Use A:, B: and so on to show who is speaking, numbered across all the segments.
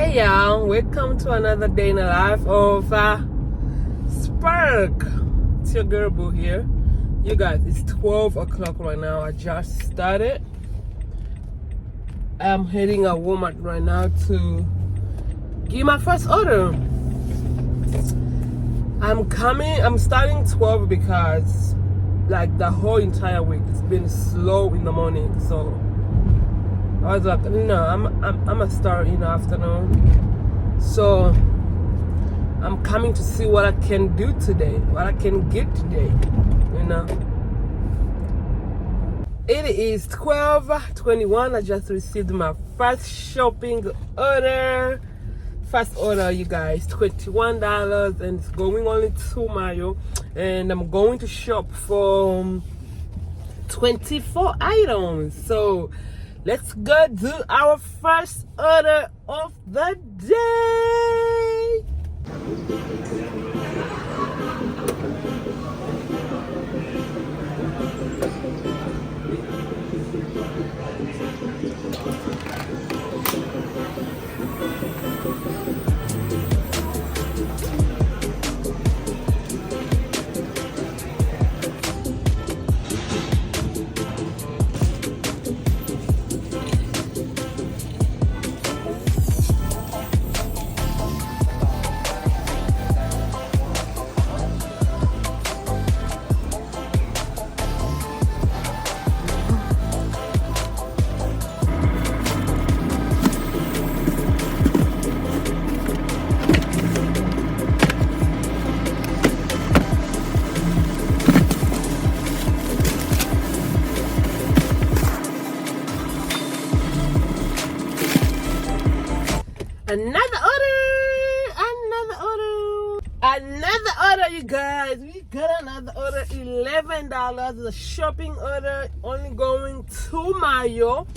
A: Hey y'all, welcome to another day in the life of Spark. It's your girl Boo here. You guys, it's 12 o'clock right now. I just started. I'm heading at Walmart right now to give my first order. I'm starting 12 because like the whole entire week it's been slow in the morning, so I was like, no, I'm gonna start in the afternoon. So I'm coming to see what I can do today, what I can get today, you know. It is 12:21. I just received my first shopping order. First order, you guys, $21, and it's going only 2 miles. And I'm going to shop for 24 items. So let's go do our first order of the day. Another order, you guys. We got another order, $11. The shopping order only going 2 miles,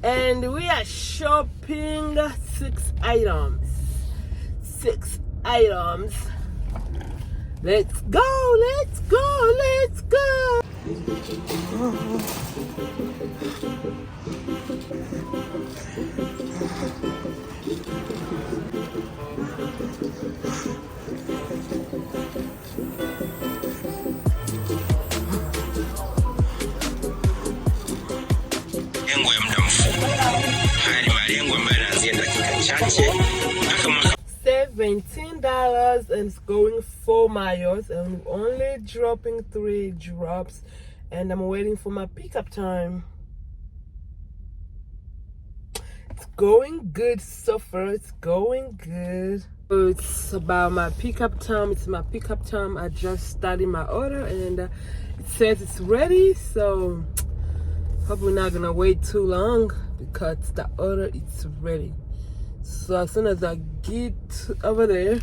A: and we are shopping 6 items. 6 items. Let's go, let's go, let's go.
B: Malengo ya muda mfupi. Haya ni malengo ambayo yanaanzia dakika chache mpaka mwaka
A: $17, and it's going 4 miles, and I'm only dropping 3 drops, and I'm waiting for my pickup time. It's going good so far. It's going good. It's about my pickup time. It's my pickup time. I just started my order, and it says it's ready, so hope we're not gonna wait too long because the order is ready. So as soon as I get over there,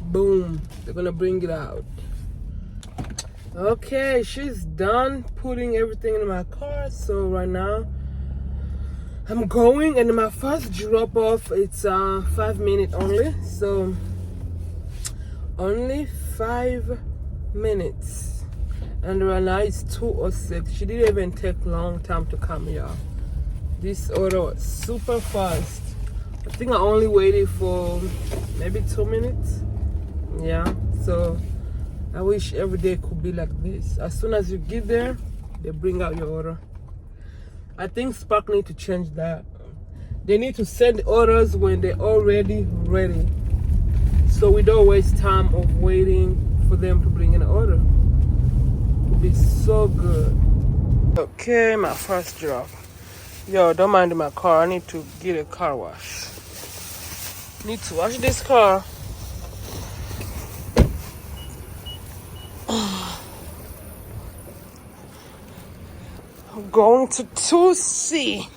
A: boom, they're gonna bring it out. Okay, she's done putting everything in my car. So right now I'm going, and my first drop off, it's 5 minutes only. So only 5 minutes. And right now it's 2:06. She didn't even take long time to come here. This order was super fast. I think I only waited for maybe 2 minutes. Yeah, so I wish every day could be like this. As soon as you get there, they bring out your order. I think Spark need to change that. They need to send orders when they're already ready, so we don't waste time of waiting for them to bring in an order. It'll be so good. Okay, my first drop. Yo, don't mind my car. I need to get a car wash. Need to wash this car. I'm going to 2C.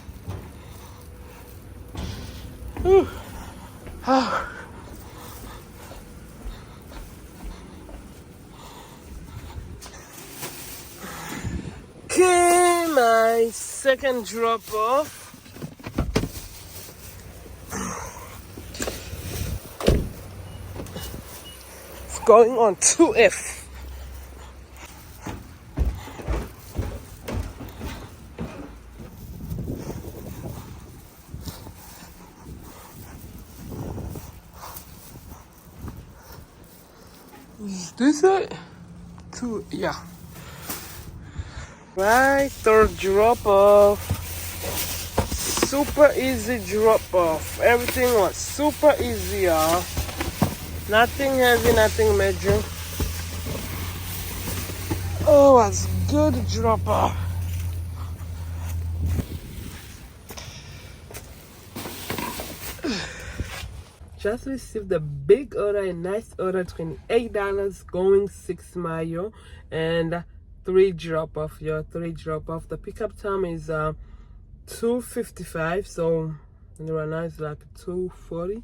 A: Okay, my second drop off. It's going on 2F. Is this it? Two, yeah. Right, third drop off. Super easy drop off. Everything was super easy, y'all. Nothing heavy, nothing major. Oh, was good drop off. Just received a big order, a nice order, $28 going 6 mile and 3 drop off. Your 3 drop off. The pickup time is 2:55, so right now it's like 2:40.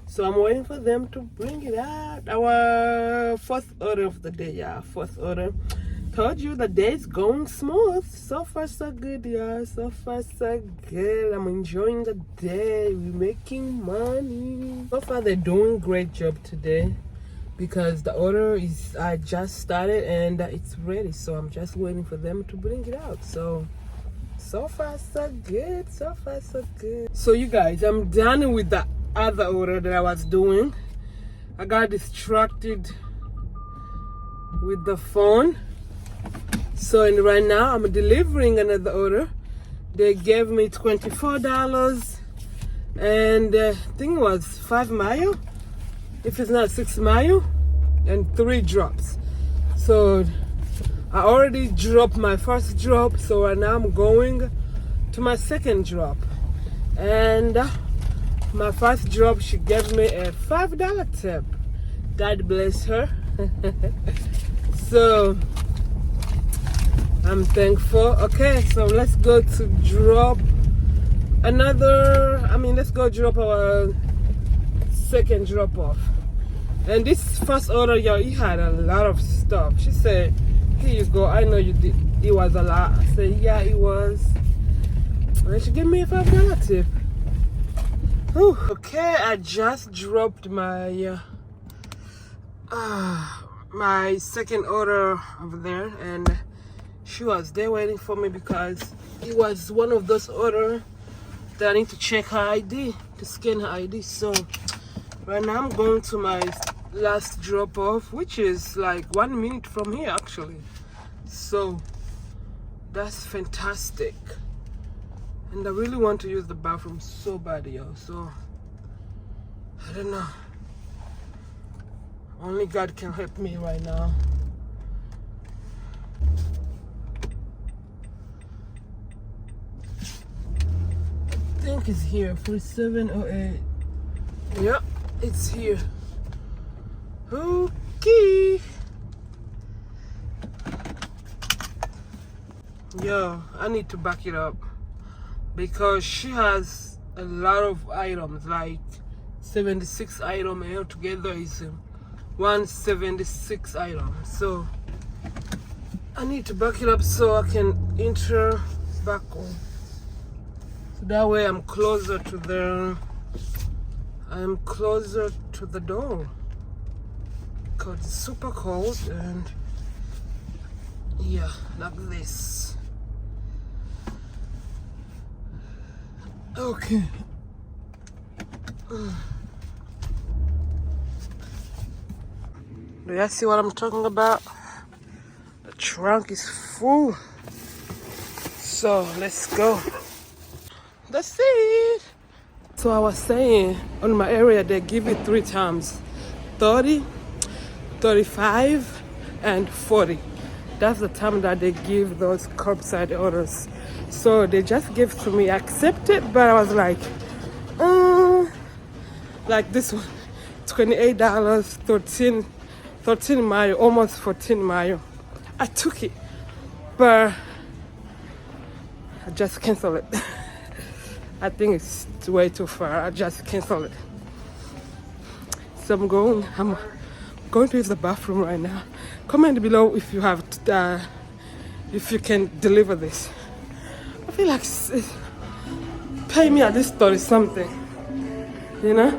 A: So I'm waiting for them to bring it out. Our first order of the day, yeah, first order. Told you the day is going smooth. So far so good, y'all. So far so good. I'm enjoying the day. We're making money. So far they're doing a great job today because the order is I just started and it's ready. So I'm just waiting for them to bring it out. So far so good. So far so good. So you guys, I'm done with the other order that I was doing. I got distracted with the phone. So and right now I'm delivering another order. They gave me $24 and I think it was 5 mile, if it's not 6 mile, and 3 drops. So I already dropped my first drop, so right now I'm going to my second drop. And my first drop, she gave me a $5 tip. God bless her. So I'm thankful. Okay, so let's go to drop let's go drop our second drop off. And this first order, y'all, it had a lot of stuff. She said, here you go, I know you did, it was a lot. I said, yeah, it was. And she gave me a $5 tip. Whew. Okay, I just dropped my my second order over there, and she was there waiting for me because it was one of those orders that I need to check her ID, to scan her ID. So right now I'm going to my last drop off, which is like 1 minute from here actually. So that's fantastic. And I really want to use the bathroom so bad, y'all. So I don't know. Only God can help me right now. I think it's here, 4708. Yep, it's here. Okay. Yo, I need to back it up because she has a lot of items, like 76 items, and altogether is 176 items. So I need to back it up so I can enter back home. So that way I'm closer to the door because it's super cold. And yeah, like this. Okay. Do y'all see what I'm talking about? The trunk is full. So let's go. That's it. So I was saying, on my area they give it 3 times: 30, 35, and 40. That's the time that they give those curbside orders. So they just gave to me. I accepted, but I was like this one, $28, 13 mile, almost 14 mile. I took it, but I just canceled it. I think it's way too far. I just canceled it. So I'm going to use the bathroom right now. Comment below if you have if you can deliver this. I feel like pay me at least 30 something, you know.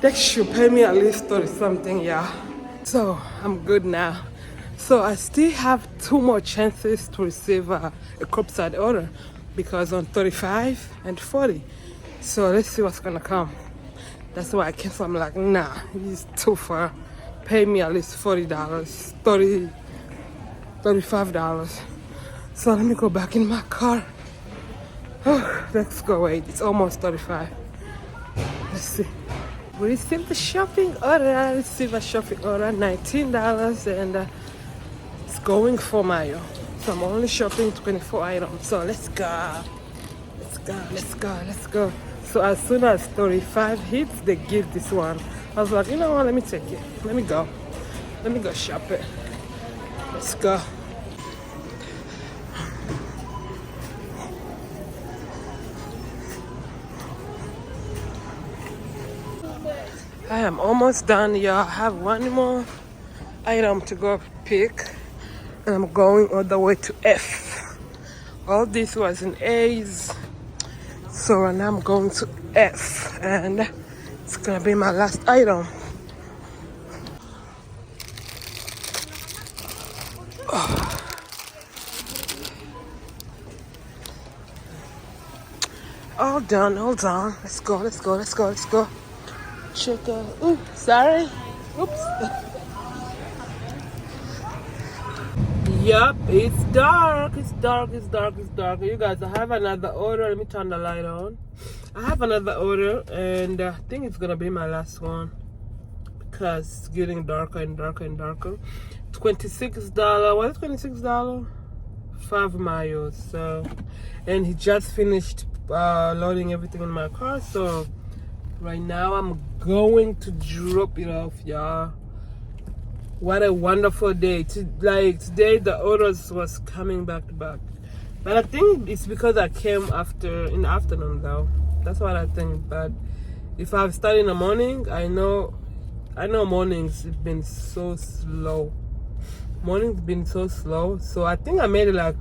A: They should pay me at least 30 something, yeah. So I'm good now. So I still have 2 more chances to receive a curbside order, because on 35 and 40. So let's see what's gonna come. That's why I cancel. I'm like, nah, it's too far. pay me at least $40, $35. So let me go back in my car. Oh, let's go. Wait, it's almost 35. Let's see. We received the shopping order. I received a shopping order, $19, and it's going for Mayo. So I'm only shopping 24 items. So let's go. Let's go, let's go, let's go. So as soon as 35 hits, they give this one. I was like, you know what, let me take it. Let me go. Let me go shop it. Let's go. I am almost done, y'all. I have one more item to go pick. And I'm going all the way to F. All this was in A's. So right now I'm going to F. And it's gonna be my last item. Oh. All done, all done. Let's go, let's go, let's go, let's go. Check out. Ooh, sorry. Oops. Yup, it's dark. It's dark. It's dark. It's dark. You guys, I have another order. Let me turn the light on. I have another order, and I think it's gonna be my last one because it's getting darker and darker and darker. $26. What is $26? 5 miles. So, and he just finished loading everything in my car. So right now I'm going to drop it off, y'all. What a wonderful day. Today the orders was coming back to back. But I think it's because I came in the afternoon though. That's what I think. But if I've started in the morning, I know mornings have been so slow. Morning's been so slow. So I think I made it like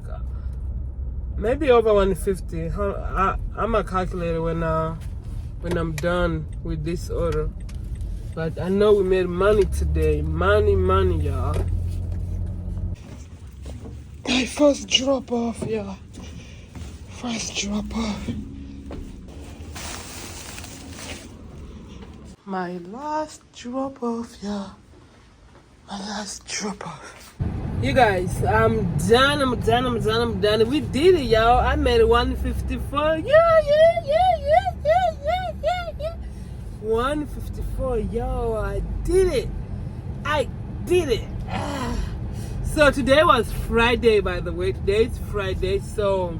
A: maybe over 150. I'm gonna calculate it when I'm done with this order. But I know we made money today. Money, y'all. My first drop off, y'all. First drop off. My last drop off, y'all. My last drop off. You guys, I'm done. We did it, y'all. I made 154. Yeah. 154, yo, I did it. So today was Friday, by the way. Today is Friday, so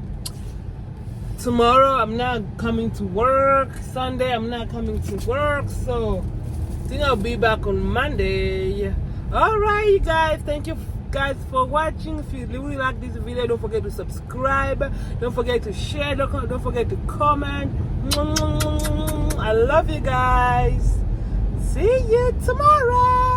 A: tomorrow I'm not coming to work. Sunday I'm not coming to work, so I think I'll be back on Monday. All right, you guys, thank you guys for watching. If you really like this video, don't forget to subscribe, don't forget to share, don't forget to comment. I love you guys. See you tomorrow.